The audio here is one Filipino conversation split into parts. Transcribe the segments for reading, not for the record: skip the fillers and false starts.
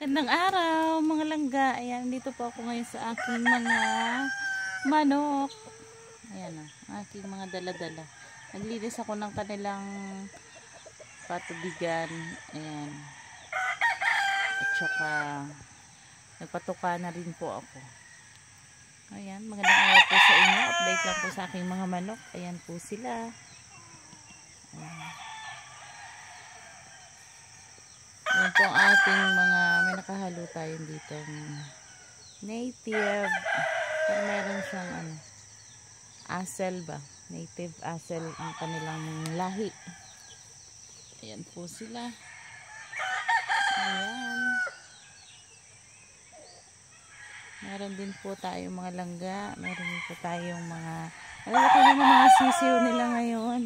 Gandang araw mga langga. Ayan, dito po ako ngayon sa aking mga manok. Ayan o, aking mga dala-dala. Naglinis ako ng kanilang patubigan. Ayan. At saka nagpatuka na rin po ako. Ayan, magandang araw po sa inyo. Update lang po sa aking mga manok. Ayan po sila. Ayan. Ayan po ang ating mga, may nakahalo tayo dito native, pero meron siyang asel ba, native asel ang kanilang lahi. Ayan po sila. Ayan, meron din po tayong mga langga, meron din po tayong mga malalaki na mga sisiw nila ngayon.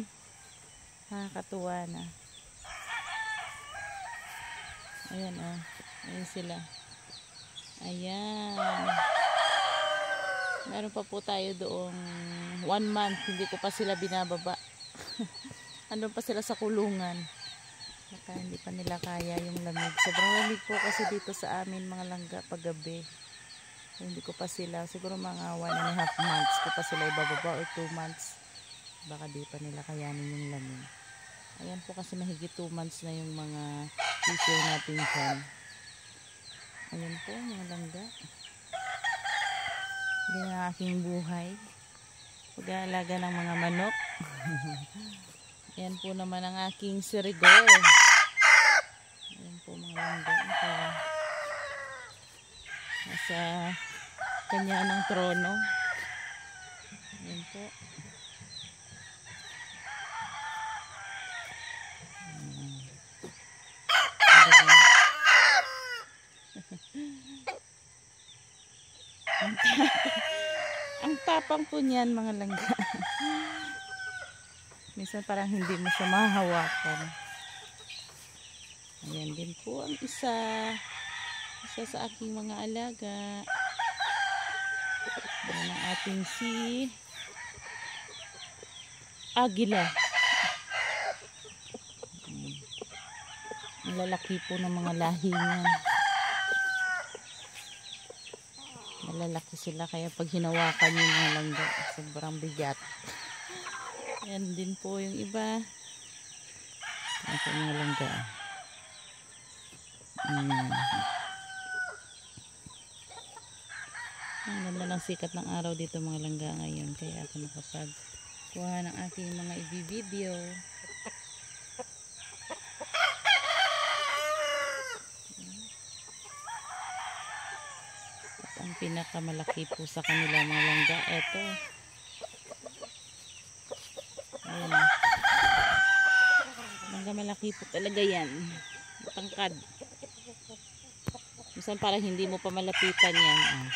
Nakakatuwa na. Ayan o, ayan sila. Ayan. Meron pa po tayo doong 1 month, hindi ko pa sila binababa. Andun pa sila sa kulungan. Baka hindi pa nila kaya yung lamig. Sobrang lamig po kasi dito sa amin mga langga paggabi. Hindi ko pa sila, siguro mga 1.5 months ko pa sila ibababa or 2 months. Baka di pa nila kayanin yung lamig. Ayan po kasi mahigit 2 months na yung mga issue natin dyan. Ayan po mga langga. Yan ang aking buhay. Pag-aalaga ng mga manok. Ayan po naman ang aking sirigol. Ayan po mga langga. Nasa kanya ng trono. Ayan po. Ang tapang po niyan mga langga. Minsan parang hindi mo siya mahawakan. Ayan din po ang isa sa aking mga alaga. Ayan ang ating si Agila. Ang lalaki po ng mga lahi niya. Malalaki sila kaya pag hinawakan yung mga langga sobrang bigat. Ayan din po yung iba. Ayan po mga langga. Ang ganda ng sikat ng araw dito mga langga ngayon kaya ako nakapagkuha ng aking mga i-video. Ang pinakamalaki po sa kanila mga langga eto. Ayan. Langga malaki po talaga yan. Tangkad. Minsan parang hindi mo pa malapitan yan.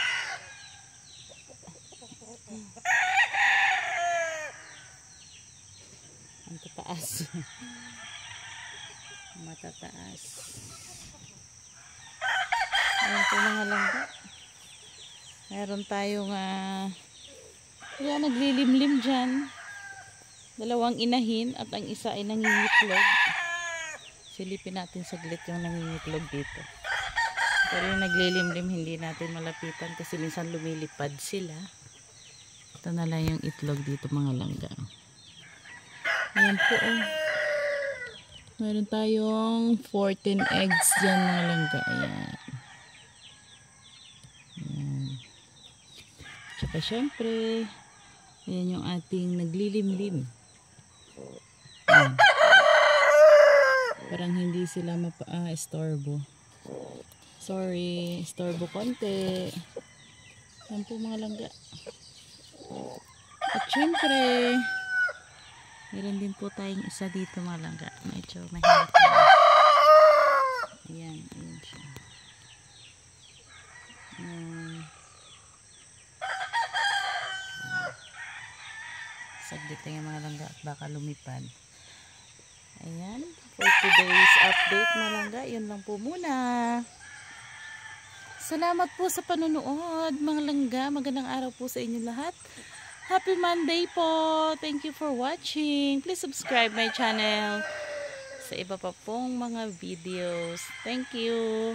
Ang tataas. Matataas. Ayan po mga langga. Meron tayong yan, naglilimlim dyan. 2 inahin at ang isa ay nangingitlog. Silipin natin saglit yung nangingitlog dito. Pero yung naglilimlim hindi natin malapitan kasi minsan lumilipad sila. Ito na lang yung itlog dito mga langga. Ayan po meron tayong 14 eggs dyan mga langga. Ayan. Tsaka syempre, ayan yung ating naglilimlim. Ayan. Parang hindi sila estorbo. Sorry, estorbo konti. Ayan po mga langga. At syempre, meron din po tayong isa dito mga langga. Medyo mahirap. Ayan, ayan siya. Saglit lang yung mga langga at baka lumipad. Ayan, for today's update mga langga, yun lang po muna. Salamat po sa panonood mga langga. Magandang araw po sa inyo lahat. Happy Monday po. Thank you for watching. Please subscribe my channel sa iba pa pong mga videos. Thank you.